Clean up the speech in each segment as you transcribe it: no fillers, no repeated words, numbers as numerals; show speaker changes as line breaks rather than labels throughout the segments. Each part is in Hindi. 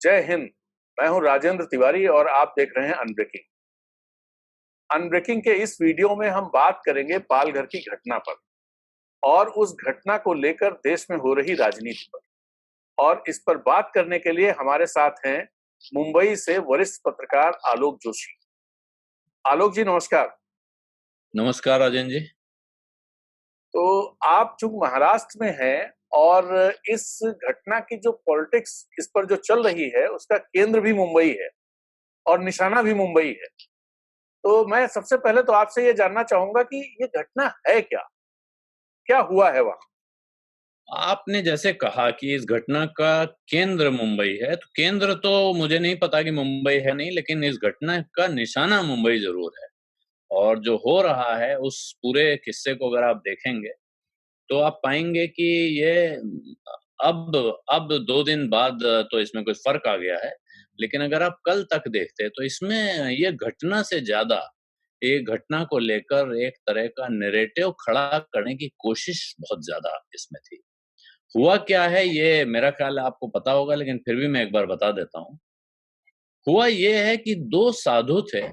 जय हिंद। मैं हूं राजेंद्र तिवारी और आप देख रहे हैं अनब्रेकिंग। अनब्रेकिंग के इस वीडियो में हम बात करेंगे पालघर की घटना पर और उस घटना को लेकर देश में हो रही राजनीति पर। और इस पर बात करने के लिए हमारे साथ हैं मुंबई से वरिष्ठ पत्रकार आलोक जोशी। आलोक जी नमस्कार।
नमस्कार राजेंद्र जी।
तो आप चूंकि महाराष्ट्र में हैं और इस घटना की जो पॉलिटिक्स इस पर जो चल रही है उसका केंद्र भी मुंबई है और निशाना भी मुंबई है। तो मैं सबसे पहले तो आपसे ये जानना चाहूंगा कि ये घटना है क्या, क्या हुआ है वहां?
आपने जैसे कहा कि इस घटना का केंद्र मुंबई है, तो केंद्र तो मुझे नहीं पता कि मुंबई है नहीं, लेकिन इस घटना का निशाना मुंबई जरूर है। और जो हो रहा है उस पूरे किस्से को अगर आप देखेंगे तो आप पाएंगे कि ये अब 2 दिन बाद तो इसमें कुछ फर्क आ गया है, लेकिन अगर आप कल तक देखते तो इसमें ये घटना से ज्यादा एक घटना को लेकर एक तरह का नैरेटिव खड़ा करने की कोशिश बहुत ज्यादा इसमें थी। हुआ क्या है ये मेरा ख्याल है आपको पता होगा, लेकिन फिर भी मैं एक बार बता देता हूँ। हुआ ये है कि 2 साधु थे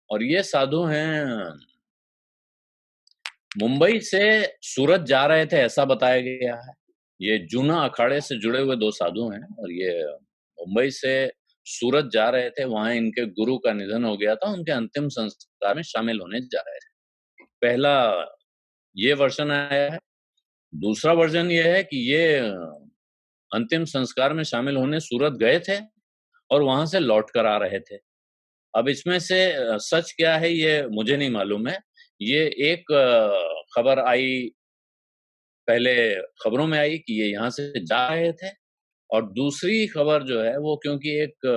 और ये साधु हैं मुंबई से सूरत जा रहे थे ऐसा बताया गया है। ये जूना अखाड़े से जुड़े हुए 2 साधु हैं और ये मुंबई से सूरत जा रहे थे। वहाँ इनके गुरु का निधन हो गया था, उनके अंतिम संस्कार में शामिल होने जा रहे थे। पहला ये वर्ज़न आया है। दूसरा वर्ज़न ये है कि ये अंतिम संस्कार में शामिल होने सूरत गए थे और वहाँ से लौट कर आ रहे थे। अब इसमें से सच क्या है ये मुझे नहीं मालूम है। ये एक खबर आई, पहले खबरों में आई कि ये यहाँ से जा रहे थे और दूसरी खबर जो है वो क्योंकि एक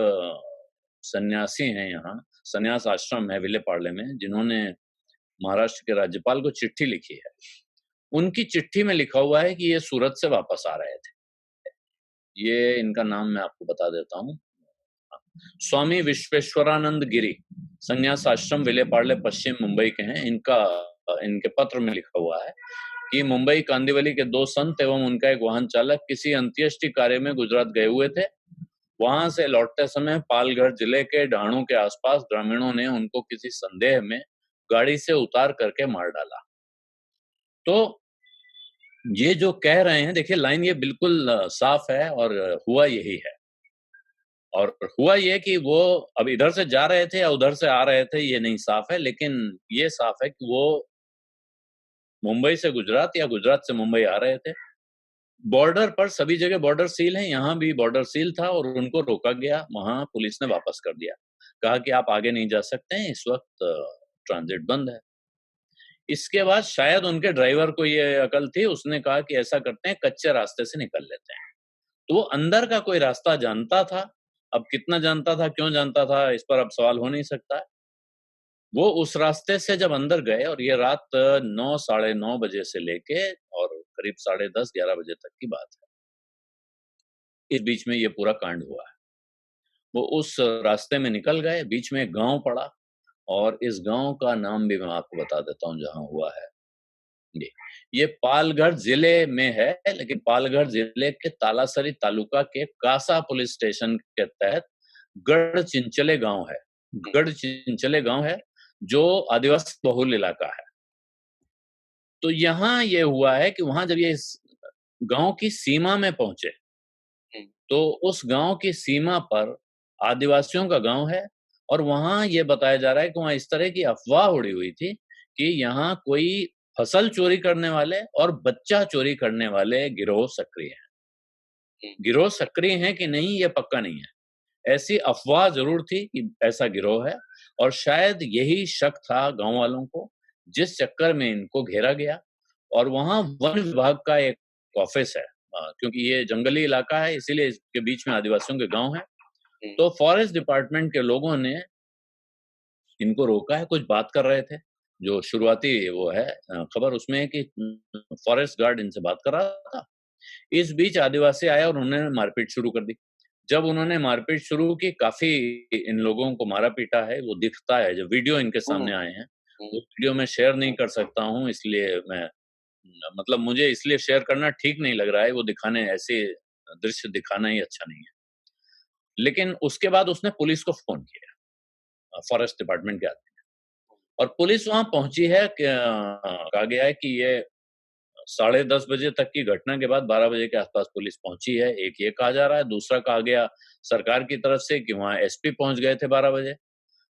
सन्यासी हैं यहाँ, सन्यास आश्रम है विलेपार्ले में, जिन्होंने महाराष्ट्र के राज्यपाल को चिट्ठी लिखी है। उनकी चिट्ठी में लिखा हुआ है कि ये सूरत से वापस आ रहे थे। ये इनका नाम मैं आपको बता देता हूँ। स्वामी विश्वेश्वरानंद गिरी, संन्यास आश्रम विलेपार्ले पश्चिम मुंबई के हैं। इनके पत्र में लिखा हुआ है कि मुंबई कांदिवली के 2 संत एवं उनका एक वाहन चालक किसी अंत्येष्टि कार्य में गुजरात गए हुए थे। वहां से लौटते समय पालघर जिले के ढाणू के आसपास ग्रामीणों ने उनको किसी संदेह में गाड़ी से उतार करके मार डाला। तो ये जो कह रहे हैं, देखिए लाइन ये बिल्कुल साफ है और हुआ यही है। और हुआ ये कि वो अब इधर से जा रहे थे या उधर से आ रहे थे ये नहीं साफ है, लेकिन ये साफ है कि वो मुंबई से गुजरात या गुजरात से मुंबई आ रहे थे। बॉर्डर पर सभी जगह बॉर्डर सील है, यहाँ भी बॉर्डर सील था और उनको रोका गया। वहां पुलिस ने वापस कर दिया, कहा कि आप आगे नहीं जा सकते हैं, इस वक्त ट्रांजिट बंद है। इसके बाद शायद उनके ड्राइवर को ये अकल थी, उसने कहा कि ऐसा करते हैं कच्चे रास्ते से निकल लेते हैं। तो वो अंदर का कोई रास्ता जानता था। अब कितना जानता था, क्यों जानता था, इस पर अब सवाल हो नहीं सकता है। वो उस रास्ते से जब अंदर गए और ये रात 9 साढ़े 9 बजे से लेके और करीब साढ़े 10-11 बजे तक की बात है। इस बीच में ये पूरा कांड हुआ है। वो उस रास्ते में निकल गए, बीच में एक गाँव पड़ा और इस गाँव का नाम भी मैं आपको बता देता हूँ जहाँ हुआ है। जी, ये पालघर जिले में है, लेकिन पालघर जिले के तालासरी तालुका के कासा पुलिस स्टेशन के तहत गढ़चिंचले गाँव है। गढ़चिंचले गाँव है, जो आदिवासी बहुल इलाका है। तो यहाँ ये हुआ है कि वहाँ जब ये इस गाँव की सीमा में पहुँचे, तो उस गाँव की सीमा पर आदिवासियों का गाँव है और वहाँ ये बताया जा रहा है कि वहाँ इस तरह की अफ़वाह उड़ी हुई थी कि यहाँ कोई फसल चोरी करने वाले और बच्चा चोरी करने वाले गिरोह सक्रिय हैं। गिरोह सक्रिय हैं कि नहीं ये पक्का नहीं है। ऐसी अफ़वाह ज़रूर थी कि ऐसा गिरोह है और शायद यही शक था गाँव वालों को, जिस चक्कर में इनको घेरा गया। और वहाँ वन विभाग का एक ऑफ़िस है, क्योंकि ये जंगली इलाका है इसीलिए इसके बीच में आदिवासियों के गाँव हैं। तो फॉरेस्ट डिपार्टमेंट के लोगों ने इनको रोका है, कुछ बात कर रहे थे। जो शुरुआती वो है खबर उसमें है कि फॉरेस्ट गार्ड इनसे बात कर रहा था। इस बीच आदिवासी आए और उन्होंने मारपीट शुरू कर दी। जब उन्होंने मारपीट शुरू की, काफ़ी इन लोगों को मारा-पीटा है, वो दिखता है, जो वीडियो इनके सामने आए हैं। वो वीडियो मैं शेयर नहीं कर सकता हूँ, इसलिए मैं मतलब मुझे इसलिए शेयर करना ठीक नहीं लग रहा है, वो दिखाने ऐसे दृश्य दिखाना ही अच्छा नहीं है। लेकिन उसके बाद उसने पुलिस को फ़ोन किया, फॉरेस्ट डिपार्टमेंट के आदमी ने, और पुलिस वहाँ पहुँची है। कहा गया है कि ये 10:30 बजे तक की घटना के बाद 12 बजे के आसपास पुलिस पहुँची है। एक ये कहा जा रहा है, दूसरा कहा गया सरकार की तरफ से कि वहाँ एसपी पहुँच गए थे 12 बजे।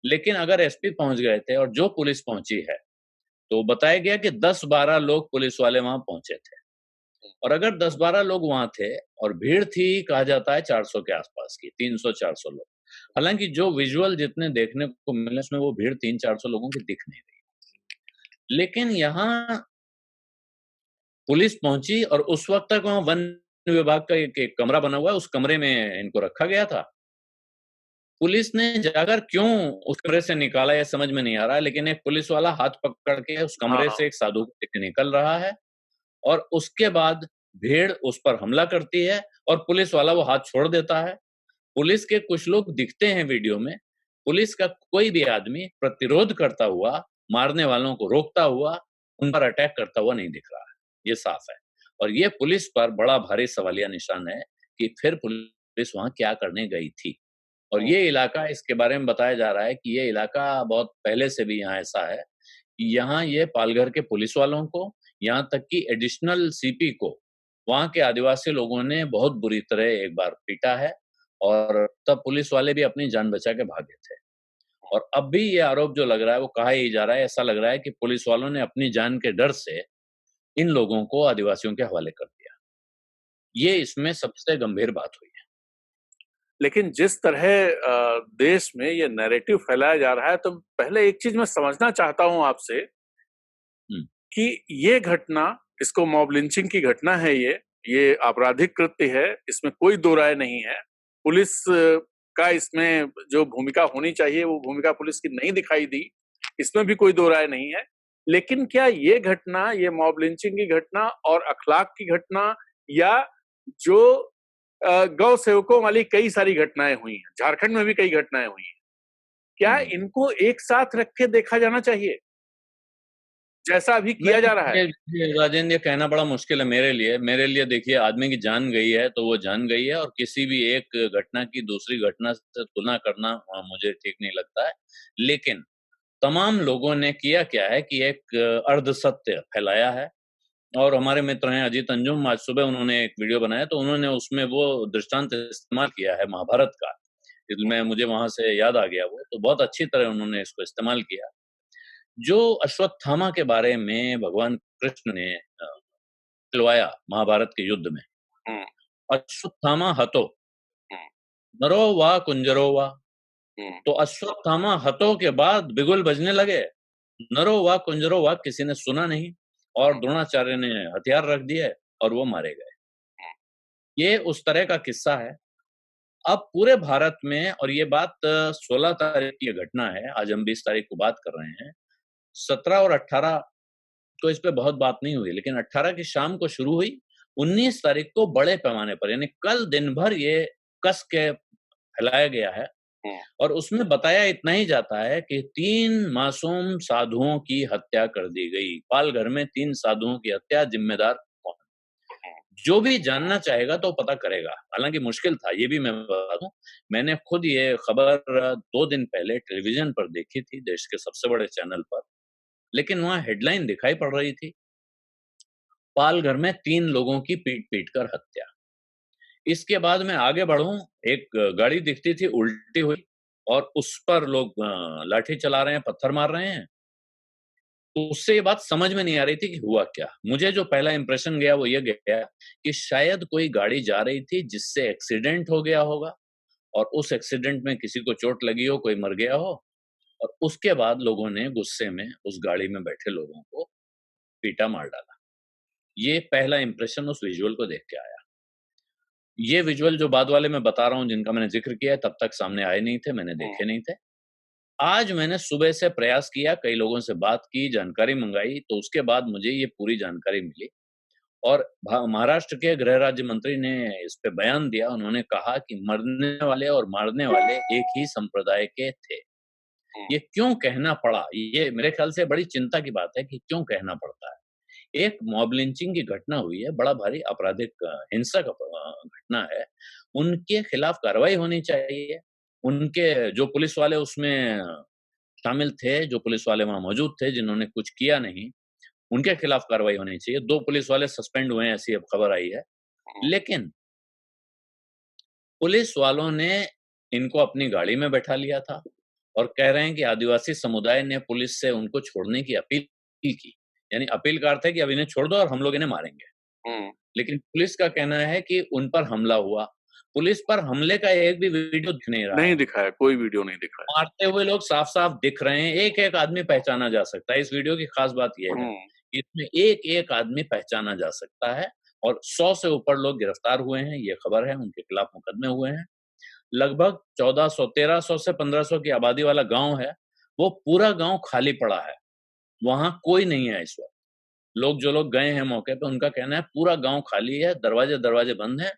लेकिन अगर एसपी पहुँच गए थे और जो पुलिस पहुँची है, तो बताया गया कि 10-12 लोग पुलिस वाले वहाँ पहुँचे थे। और अगर 10-12 लोग वहाँ थे और भीड़ थी, कहा जाता है 400 के आसपास की, 300-400 लोग। हालाँकि जो विज़ुअल जितने देखने को मिले उसमें वो भीड़ 300-400 लोगों की दिख नहीं रही। लेकिन यहाँ पुलिस पहुँची और उस वक़्त तक वहाँ वन विभाग का एक कमरा बना हुआ है, उस कमरे में इनको रखा गया था। पुलिस ने जाकर क्यों उस कमरे से निकाला ये समझ में नहीं आ रहा है, लेकिन एक पुलिस वाला हाथ पकड़ के उस
हाँ,
कमरे
हाँ।
से एक साधु को लेके निकल रहा है, और उसके बाद भीड़ उस पर हमला करती है और पुलिस वाला वो हाथ छोड़ देता है। पुलिस के कुछ लोग दिखते हैं वीडियो में, पुलिस का कोई भी आदमी प्रतिरोध करता हुआ, मारने वालों को रोकता हुआ, उन पर अटैक करता हुआ नहीं दिख रहा है, ये साफ है। और ये पुलिस पर बड़ा भारी सवालिया निशान है कि फिर पुलिस वहाँ क्या करने गई थी? और
हुँ,
ये इलाका, इसके बारे में बताया जा रहा है कि ये इलाका बहुत पहले से भी यहाँ ऐसा है कि यहाँ ये पालघर के पुलिस वालों को, यहाँ तक कि एडिशनल सीपी को, वहाँ के आदिवासी लोगों ने बहुत बुरी तरह एक बार पीटा है, और तब पुलिस वाले भी अपनी जान बचा के भागे थे। और अब भी ये आरोप जो लग रहा है वो कहा ही जा रहा है, ऐसा लग रहा है कि पुलिस वालों ने अपनी जान के डर से इन लोगों को आदिवासियों के हवाले कर दिया। ये इसमें सबसे गंभीर बात हुई है।
लेकिन जिस तरह देश में ये नैरेटिव फैलाया जा रहा है, तो पहले एक चीज़ मैं समझना चाहता हूँ आपसे
हुँ,
कि ये घटना, इसको मॉब लिंचिंग की घटना है ये आपराधिक कृत्य है, इसमें कोई दो राय नहीं है। पुलिस का इसमें जो भूमिका होनी चाहिए, वो भूमिका पुलिस की नहीं दिखाई दी, इसमें भी कोई दो राय नहीं है। लेकिन क्या ये घटना, ये मॉब लिंचिंग की घटना और अखलाक की घटना, या जो गौ सेवकों वाली कई सारी घटनाएँ हुई हैं, झारखंड में भी कई घटनाएँ हुई हैं, क्या
हुँ।
इनको एक साथ रख के देखा जाना चाहिए, जैसा अभी किया
नहीं,
जा रहा है?
ये राजेंद्र, ये कहना बड़ा मुश्किल है मेरे लिए। मेरे लिए देखिए, आदमी की जान गई है, तो वो जान गई है, और किसी भी एक घटना की दूसरी घटना से तुलना करना मुझे ठीक नहीं लगता है। लेकिन तमाम लोगों ने किया क्या है कि एक अर्ध सत्य फैलाया है, और हमारे मित्र हैं अजीत अंजुम, आज सुबह उन्होंने एक वीडियो बनाया, तो उन्होंने उसमें वो दृष्टांत इस्तेमाल किया है महाभारत का। इसमें मुझे वहाँ से याद आ गया वो, तो बहुत अच्छी तरह उन्होंने इसको इस्तेमाल किया। जो अश्वत्थामा के बारे में भगवान कृष्ण ने खिलवाया महाभारत के युद्ध में,
हुँ,
अश्वत्थामा हतो,
हुँ,
नरो वा कुंजरो वा।
हुँ,
तो अश्वत्थामा हतो के बाद बिगुल बजने लगे, नरो वा कुंजरो वा किसी ने सुना नहीं, और
हुँ,
द्रोणाचार्य ने हथियार रख दिए और वो मारे गए।
हुँ,
ये उस तरह का किस्सा है। अब पूरे भारत में, और ये बात 16 तारीख की ये घटना है, आज हम 20 तारीख को बात कर रहे हैं। 17 और 18 को इस पे बहुत बात नहीं हुई, लेकिन 18 की शाम को शुरू हुई, 19 तारीख को बड़े पैमाने पर, यानी कल दिन भर ये कस के फैलाया गया है।
हुँ,
और उसमें बताया इतना ही जाता है कि 3 मासूम साधुओं की हत्या कर दी गई। पालघर में 3 साधुओं की हत्या, जिम्मेदार कौन? जो भी जानना चाहेगा तो पता करेगा। हालाँकि मुश्किल था, ये भी मैं बता दूँ। मैंने खुद ये खबर 2 दिन पहले टेलीविज़न पर देखी थी, देश के सबसे बड़े चैनल पर, लेकिन वहाँ हेडलाइन दिखाई पड़ रही थी, पालघर में 3 लोगों की पीट-पीट कर हत्या। इसके बाद मैं आगे बढ़ूँ, एक गाड़ी दिखती थी उल्टी हुई, और उस पर लोग लाठी चला रहे हैं, पत्थर मार रहे हैं। तो उससे ये बात समझ में नहीं आ रही थी कि हुआ क्या? मुझे जो पहला इंप्रेशन गया वो ये गया कि शायद कोई गाड़ी जा रही थी जिससे एक्सीडेंट हो गया होगा, और उस एक्सीडेंट में किसी को चोट लगी हो, कोई मर गया हो, और उसके बाद लोगों ने गुस्से में उस गाड़ी में बैठे लोगों को पीटा, मार डाला। ये पहला इंप्रेशन उस विज़ुअल को देख के आया। ये विज़ुअल जो बाद वाले मैं बता रहा हूँ, जिनका मैंने ज़िक्र किया है, तब तक सामने आए नहीं थे, मैंने
हुँ,
देखे नहीं थे। आज मैंने सुबह से प्रयास किया, कई लोगों से बात की, जानकारी मँगाई, तो उसके बाद मुझे ये पूरी जानकारी मिली, और भा महाराष्ट्र के गृह राज्य मंत्री ने इस पे बयान दिया। उन्होंने कहा कि मरने वाले और मारने वाले एक ही संप्रदाय के थे।
हुँ,
ये क्यों कहना पड़ा? ये मेरे ख्याल से बड़ी चिंता की बात है कि क्यों कहना पड़ता है। एक मॉब लिंचिंग की घटना हुई है, बड़ा भारी आपराधिक हिंसक घटना है, उनके खिलाफ कार्रवाई होनी चाहिए। उनके जो पुलिस वाले उसमें शामिल थे, जो पुलिस वाले वहाँ मौजूद थे, जिन्होंने कुछ किया नहीं, उनके खिलाफ कार्रवाई होनी चाहिए। 2 पुलिस वाले सस्पेंड हुए हैं, ऐसी अब खबर आई है।
हुँ,
लेकिन पुलिस वालों ने इनको अपनी गाड़ी में बैठा लिया था और कह रहे हैं कि आदिवासी समुदाय ने पुलिस से उनको छोड़ने की अपील की। यानी अपील का अर्थ है कि अब इन्हें छोड़ दो और हम लोग इन्हें मारेंगे।
हुँ,
लेकिन पुलिस का कहना है कि उन पर हमला हुआ। पुलिस पर हमले का एक भी वीडियो दिख नहीं रहा
नहीं
है।
दिखा है, कोई वीडियो नहीं दिखा है।
मारते हुए लोग साफ-साफ दिख रहे हैं, एक-एक आदमी पहचाना जा सकता है। इस वीडियो की खास बात ये है,
हुँ,
कि इसमें एक-एक आदमी पहचाना जा सकता है और 100 से ऊपर लोग गिरफ्तार हुए हैं, ये खबर है, उनके खिलाफ मुकदमे हुए हैं। लगभग 1400 1300 से 1500 की आबादी वाला गाँव है, वो पूरा गाँव खाली पड़ा है। वहाँ कोई नहीं है इस वक़्त। लोग जो लोग गए हैं मौके पे उनका कहना है पूरा गाँव खाली है, दरवाजे-दरवाजे बंद हैं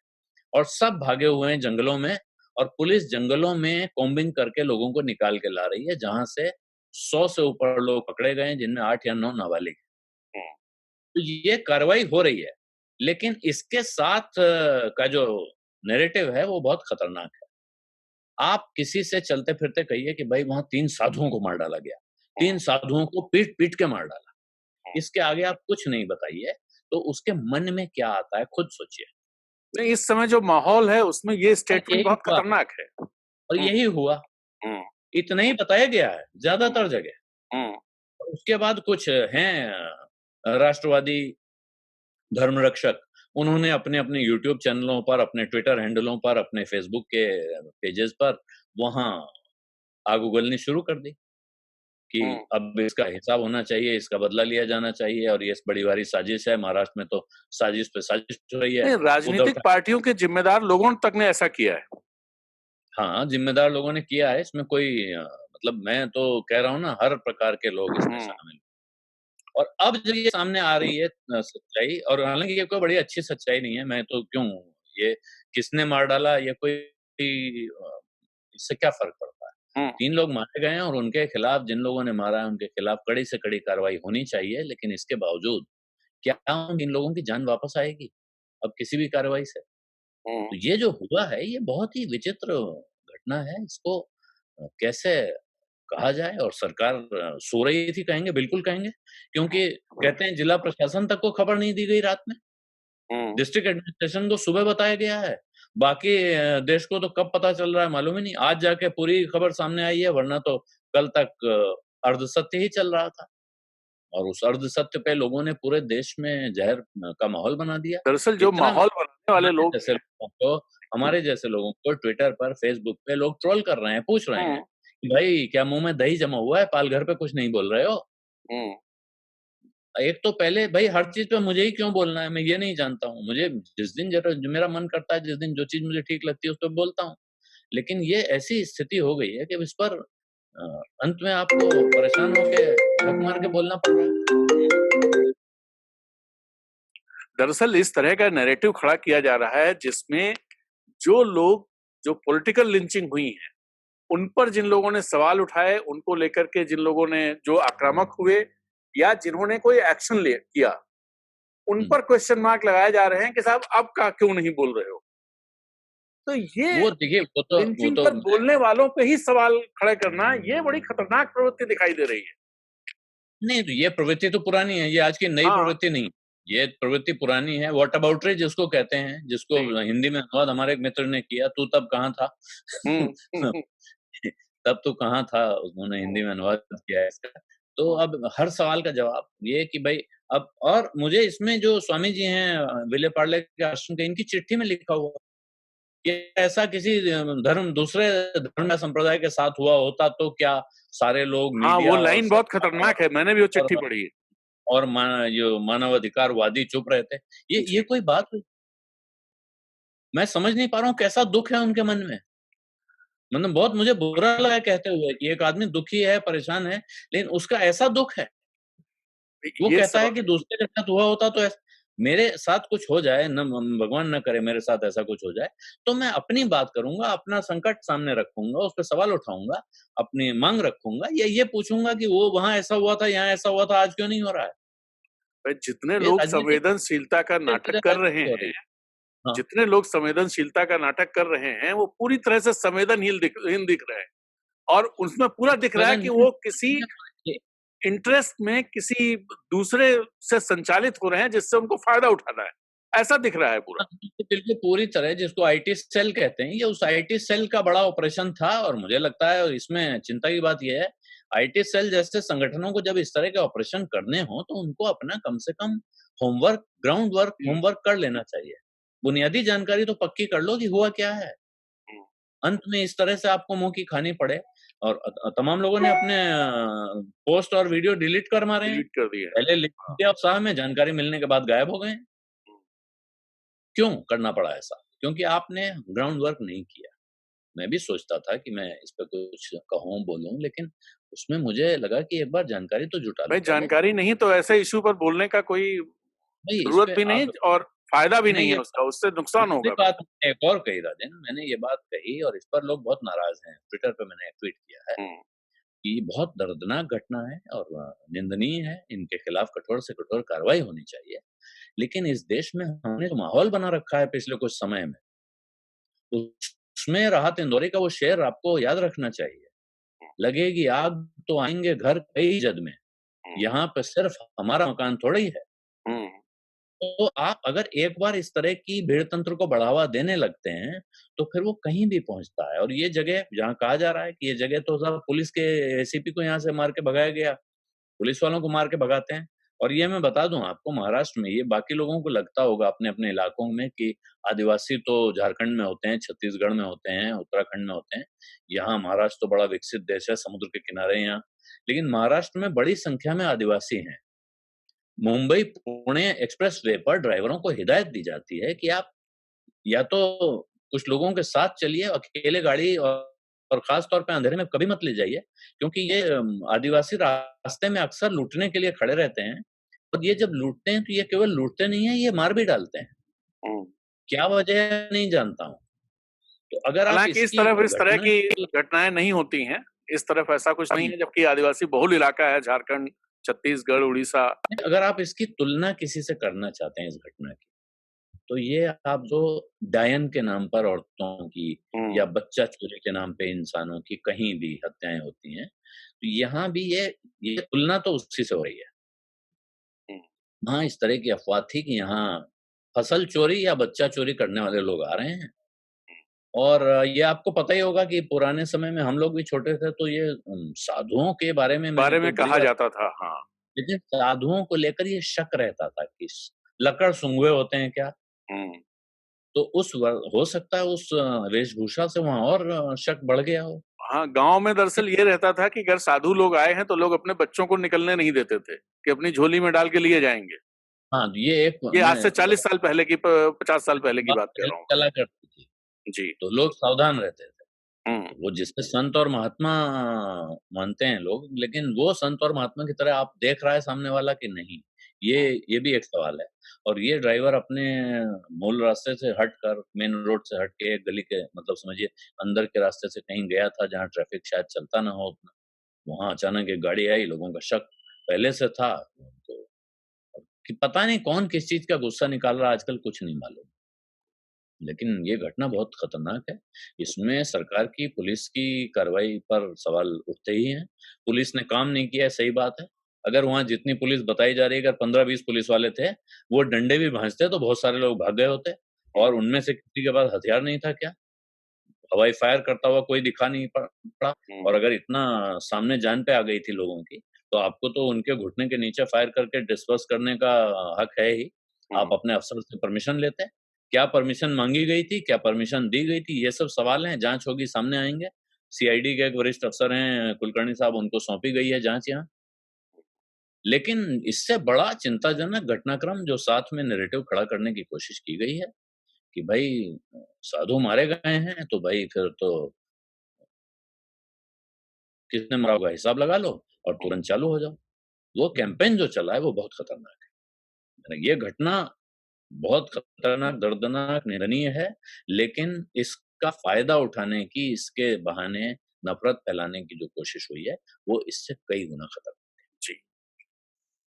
और सब भागे हुए हैं जंगलों में और पुलिस जंगलों में कोम्बिंग करके लोगों को निकाल के ला रही है, जहाँ से 100 से ऊपर लोग पकड़े गए हैं, जिनमें 8 या 9 नाबालिग हैं।
हुँ,
तो ये कार्रवाई हो रही है, लेकिन इसके साथ का जो नैरेटिव है, वो बहुत खतरनाक है। आप किसी से चलते-फिरते कहिए कि भाई वहाँ 3 साधुओं को मार डाला गया।
हुँ,
3 साधुओं को पीट-पीट के मार डाला।
हुँ।
इसके आगे आप कुछ नहीं बताइए, तो उसके मन में क्या आता है खुद सोचिए।
नहीं, इस समय जो माहौल है उसमें ये
और
स्टेटमेंट
यही
बहुत
हुआ
खतरनाक है।
और
हुँ,
यही हुआ।
हुँ,
इतना ही बताया गया है,
हुँ,
ज़्यादातर जगह।
हुँ,
उसके बाद कुछ हैं राष्ट्रवादी धर्मरक्षक, उन्होंने अपने-अपने यूट्यूब चैनलों पर, अपने ट्विटर हैंडलों पर, अपने फेसबुक के पेजेज़ पर वहाँ आग उगलनी शुरू कर दी कि
हुँ।
अब इसका हिसाब होना चाहिए, इसका बदला लिया जाना चाहिए और ये बड़ी भारी साजिश है। महाराष्ट्र में तो साजिश पे साजिश हो रही है।
नहीं,
उद्धव
राजनीतिक
ठाकरे
पार्टियों के ज़िम्मेदार लोगों तक ने ऐसा किया है।
हाँ, ज़िम्मेदार लोगों ने किया है, इसमें कोई मतलब मैं तो कह रहा हूँ ना, हर प्रकार के लोग इसमें
हुँ,
शामिल हैं। और अब जब ये सामने आ रही है सच्चाई और हालाँकि ये कोई बड़ी अच्छी सच्चाई नहीं है, मैं तो क्यों ये किसने मार डाला ये कोई इससे क्या फ़र्क पड़ता है?
हुँ,
3 लोग मारे गए हैं और उनके खिलाफ जिन लोगों ने मारा है, उनके खिलाफ कड़ी से कड़ी कार्रवाई होनी चाहिए, लेकिन इसके बावजूद क्या उन इन लोगों की जान वापस आएगी? अब किसी भी कार्रवाई से?
हुँ।
तो ये जो हुआ है, ये बहुत ही विचित्र घटना है, इसको कैसे कहा जाए और सरकार सो रही थी कहेंगे, बिल्कुल कहेंगे, क्योंकि कहते हैं जिला प्रशासन तक को खबर नहीं दी गई रात में,
हुँ।
डिस्ट्रिक्ट एडमिनिस्ट्रेशन को सुबह बताया गया है। बाकी देश को तो कब पता चल रहा है मालूम ही नहीं, आज जाके पूरी खबर सामने आई है, वरना तो कल तक अर्धसत्य ही चल रहा था और उस अर्धसत्य पे लोगों ने पूरे देश में ज़हर का माहौल बना दिया।
दरअसल जो
इतना
माहौल बनाने वाले
हमारे
लोग
जैसे
हैं।
लोगों को हमारे जैसे लोगों को ट्विटर पर, फेसबुक पे लोग ट्रोल कर रहे हैं, पूछ रहे हैं
हुँ,
कि भाई क्या मुँह में दही जमा हुआ है? पाल घर पे कुछ नहीं बोल रहे हो?
हुँ।
एक तो पहले भई हर चीज़ पे मुझे ही क्यों बोलना है? मैं ये नहीं जानता हूँ। मुझे जिस दिन ज़रा जो मेरा मन करता है, जिस दिन जो चीज़ मुझे ठीक लगती है, उस पे बोलता हूँ। लेकिन ये ऐसी स्थिति हो गई है कि अब इस पर अंत में आपको परेशान होके झक मार के बोलना पड़ रहा है।
दरअसल इस तरह का नैरेटिव खड़ा किया जा रहा है जिसमें जो लोग जो पॉलिटिकल लिंचिंग हुई है, उन पर जिन लोगों ने सवाल उठाए, उनको लेकर के जिन लोगों ने जो आक्रामक हुए या जिन्होंने कोई एक्शन ले किया, उन
हुँ।
पर क्वेश्चन मार्क लगाए जा रहे हैं कि साहब अब का क्यों नहीं बोल रहे हो? तो ये
वो देखिए वो
लिंचिंग
तो
पर बोलने वालों पे ही सवाल खड़े करना, ये बड़ी खतरनाक प्रवृत्ति दिखाई दे रही है।
नहीं, तो ये प्रवृत्ति तो पुरानी है, ये आज की नई
हाँ,
प्रवृत्ति नहीं। ये प्रवृत्ति पुरानी है, व्हाटअबाउटरी जिसको कहते हैं, जिसको
जी।
हिंदी में अनुवाद हमारे एक मित्र ने किया, "तू तब कहाँ था?"
हुँ, हुँ, हुँ,
तब तू कहाँ था? उन्होंने हिंदी में अनुवाद किया है इसका। तो अब हर सवाल का जवाब ये है कि भई अब और मुझे इसमें जो स्वामी जी हैं विले पार्ले के आश्रम के, इनकी चिट्ठी में लिखा हुआ कि ऐसा किसी दूसरे धर्म या संप्रदाय के साथ हुआ होता तो क्या सारे लोग
हाँ, वो
मीडिया और
लाइन बहुत
सरकार
खतरनाक है, मैंने भी वो चिट्ठी
और
पढ़ी है।
और मा जो मानवाधिकारवादी चुप रहे थे। ये
जी।
कोई बात हुई? मैं समझ नहीं पा रहा हूँ कैसा दुःख है उनके मन में? मतलब बहुत मुझे बुरा लगा कहते हुए कि एक आदमी दुखी है, परेशान है, लेकिन उसका ऐसा दुःख है। वो
ये
कहता है
सवाल
कि दूसरे के साथ हुआ होता तो मेरे साथ कुछ हो जाए, न भगवान ना करे मेरे साथ ऐसा कुछ हो जाए, तो मैं अपनी बात करूँगा, अपना संकट सामने रखूँगा, उस पे सवाल उठाऊँगा, अपनी माँग रखूँगा, या ये पूछूँगा कि वो वहाँ ऐसा हुआ था, यहाँ ऐसा हुआ था, आज क्यों नहीं हो रहा है?
जितने
ये
लोग
राजनीतिक
संवेदनशीलता का नाटक कर रहे
हो रही
हैं,
है। हाँ,
जितने लोग संवेदनशीलता का नाटक कर रहे हैं, वो पूरी तरह से हीन दिख रहे हैं। और उसमें पूरा दिख रहा है कि
संवेदनहीन
वो किसी
ये
इंटरेस्ट में किसी दूसरे से संचालित हो रहे हैं, जिससे उनको फायदा उठाना है। ऐसा दिख रहा है पूरा।
बिल्कुल पूरी तरह जिसको आईटी सेल कहते हैं, ये उस आईटी सेल का बड़ा ऑपरेशन था और मुझे लगता है और इसमें चिंता की बात ये है, आईटी सेल जैसे संगठनों को जब इस तरह के ऑपरेशन करने हों, तो उनको अपना कम से कम
हुँ,
होमवर्क कर लेना चाहिए। बुनियादी जानकारी तो पक्की कर लो कि हुआ क्या है।
हुँ,
अंत में इस तरह से आपको मुँह की खानी पड़े और तमाम लोगों ने अपने पोस्ट और वीडियो डिलीट कर मारे हैं।
डिलीट कर दिए हैं।
पहले लिख
हाँ,
दिया उत्साह में, जानकारी मिलने के बाद गायब हो गए हैं।
हुँ,
क्यों करना पड़ा ऐसा? क्योंकि आपने ग्राउंड वर्क नहीं किया। मैं भी सोचता था कि मैं इस पे कुछ कहूँ, बोलूँ, लेकिन उसमें मुझे लगा कि एक बार जानकारी तो जुटा
भाई
लूँ पहले।
जानकारी नहीं तो ऐसे इश्यू पर बोलने का कोई
भई इस
ज़रूरत
पे
भी नहीं
आप
और फ़ायदा भी
मैंने
नहीं
ये
है उसका, उससे नुकसान
दूसरी
होगा फिर।
बात मैंने एक और कही राजन, मैंने ये बात कही और इस पर लोग बहुत नाराज़ हैं। ट्विटर पे मैंने एक ट्वीट किया है
हुँ,
कि बहुत दर्दनाक घटना है और निंदनीय है, इनके खिलाफ कठोर से कठोर कार्रवाई होनी चाहिए। लेकिन इस देश में हमने जो माहौल बना रखा है पिछले कुछ समय में, उसमें राहत इंदौरी का वो शेर आपको याद रखना चाहिए।
हुँ,
लगेगी आग तो आएँगे घर कई जद में,
हुँ,
यहाँ पे सिर्फ हमारा मकान थोड़ी है।
हुँ,
तो आप अगर एक बार इस तरह की भीड़ तंत्र को बढ़ावा देने लगते हैं, तो फिर वो कहीं भी पहुँचता है और ये जगह जहाँ कहा जा रहा है कि ये जगह तो साहब पुलिस के एसीपी को यहाँ से मार के भगाया गया, पुलिस वालों को मार के भगाते हैं। और ये मैं बता दूँ आपको महाराष्ट्र में ये बाकी लोगों को लगता होगा अपने-अपने इलाकों में कि आदिवासी तो झारखंड में होते हैं, छत्तीसगढ़ में होते हैं, उत्तराखंड में होते हैं। यहाँ महाराष्ट्र तो बड़ा विकसित देश है, समुद्र के किनारे हैं यहाँ। लेकिन महाराष्ट्र में बड़ी संख्या में आदिवासी हैं। मुंबई पुणे एक्सप्रेसवे पर ड्राइवरों को हिदायत दी जाती है कि आप या तो कुछ लोगों के साथ चलिए, अकेले गाड़ी और खास तौर पे अंधेरे में कभी मत ले जाइए, क्योंकि ये आदिवासी रास्ते में अक्सर लूटने के लिए खड़े रहते हैं और ये जब लूटते हैं तो ये केवल लूटते नहीं हैं, ये मार भी डालते हैं।
हुँ।
क्या वजह है नहीं जानता हूँ। तो अगर आप
हालाँकि
इसकी
इस तरह
घटना
की
की
घटनाएँ नहीं होती हैं। इस तरफ ऐसा कुछ नहीं है, जबकि आदिवासी बहुल इलाका है झारखंड, छत्तीसगढ़, उड़ीसा।
अगर आप इसकी तुलना किसी से करना चाहते हैं इस घटना की, तो ये आप जो डायन के नाम पर औरतों की
हुँ,
या बच्चा चोरी के नाम पे इंसानों की कहीं भी हत्याएँ होती हैं, तो यहाँ भी ये तुलना तो उसी से हो रही है।
हुँ,
वहाँ इस तरह की अफ़वाह थी कि यहाँ फसल चोरी या बच्चा चोरी करने वाले लोग आ रहे हैं और ये आपको पता ही होगा कि पुराने समय में हम लोग भी छोटे थे तो ये साधुओं के बारे में मैंने
बारे
तो
में
बड़ी
कहा
बार
जाता था। हाँ।
लेकिन साधुओं को लेकर ये शक रहता था कि लकड़ सूँघे होते हैं क्या?
हुँ।
तो उस व हो सकता है उस वेशभूषा से वहाँ और शक बढ़ गया हो।
हाँ, गाँव में दरअसल ये रहता था कि अगर साधु लोग आए हैं, तो लोग अपने बच्चों को निकलने नहीं देते थे, कि अपनी झोली में डाल के लिए जाएँगे।
हाँ, ये एक
ये आज
मैं
से 40 साल पहले की प 50 साल पहले की
बात
बात कर
पहले
रहा हूँ
चला करती थी,
मैं। जी।
तो लोग सावधान रहते थे।
हुँ,
तो वो जिससे संत और महात्मा मानते हैं लोग, लेकिन वो संत और महात्मा की तरह आप देख रहा है सामने वाला कि नहीं, ये
हुँ,
ये भी एक सवाल है। और ये ड्राइवर अपने मूल रास्ते से हटकर मेन रोड से हट के एक गली के मतलब समझिए अंदर के रास्ते से कहीं गया था जहाँ ट्रैफिक शायद चलता ना हो उतना। वहाँ अचानक एक गाड़ी आई, लोगों का शक पहले से था, तो कि पता नहीं कौन किस चीज़ का गुस्सा निकाल रहा है आजकल कुछ नहीं मालूम। लेकिन ये घटना बहुत खतरनाक है। इसमें सरकार की, पुलिस की कार्रवाई पर सवाल उठते ही हैं। पुलिस ने काम नहीं किया है, सही बात है। अगर वहाँ जितनी पुलिस बताई जा रही है, अगर 15-20 पुलिस वाले थे, वो डंडे भी भाँजते तो बहुत सारे लोग भाग गए होते
हुँ,
और उनमें से किसी के पास हथियार नहीं था क्या? हवाई फायर करता हुआ कोई दिखा नहीं पड़ा
हुँ,
और अगर इतना सामने जान पे आ गई थी लोगों की, तो आपको तो उनके घुटने के नीचे फायर करके डिस्पर्स करने का हक है ही। आप
हुँ।
अपने अफ़सर से परमिशन लेते। क्या परमिशन माँगी गई थी? क्या परमिशन दी गई थी? ये सब सवाल हैं, जाँच होगी, सामने आएँगे। सीआईडी के एक वरिष्ठ अफ़सर हैं कुलकर्णी साहब, उनको सौंपी गई है जाँच यहाँ। लेकिन इससे बड़ा चिंताजनक घटनाक्रम जो साथ में नैरेटिव खड़ा करने की कोशिश की गई है कि भई साधु मारे गए हैं, तो भई फिर तो किसने मारा होगा हिसाब लगा लो और तुरंत चालू हो जाओ। वो कैंपेन जो चला है वो बहुत खतरनाक है। ये घटना बहुत खतरनाक, दर्दनाक, निंदनीय है, लेकिन इसका फ़ायदा उठाने की, इसके बहाने नफ़रत फैलाने की जो कोशिश हुई है, वो इससे कई गुना खतरनाक है।
जी।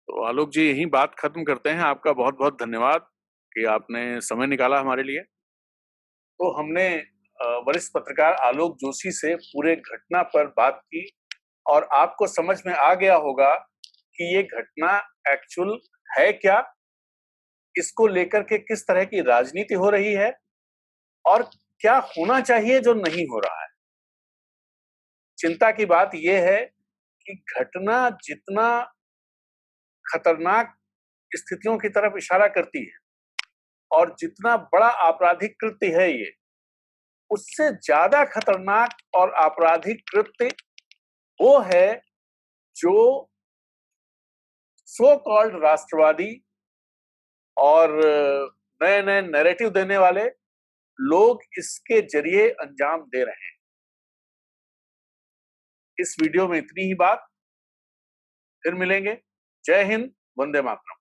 तो आलोक जी, यही बात खत्म करते हैं। आपका बहुत बहुत धन्यवाद कि आपने समय निकाला हमारे लिए। तो हमने वरिष्ठ पत्रकार आलोक जोशी से पूरे घटना पर बात की और आपको समझ में आ गया होगा कि ये घटना एक्चुअल है क्या, इसको लेकर के किस तरह की राजनीति हो रही है और क्या होना चाहिए जो नहीं हो रहा है। चिंता की बात यह है कि घटना जितना खतरनाक स्थितियों की तरफ इशारा करती है और जितना बड़ा आपराधिक कृत्य है ये, उससे ज्यादा खतरनाक और आपराधिक कृत्य वो है जो सो कॉल्ड राष्ट्रवादी और नए नए नैरेटिव देने वाले लोग इसके जरिए अंजाम दे रहे हैं। इस वीडियो में इतनी ही बात, फिर मिलेंगे। जय हिंद, वंदे मातरम।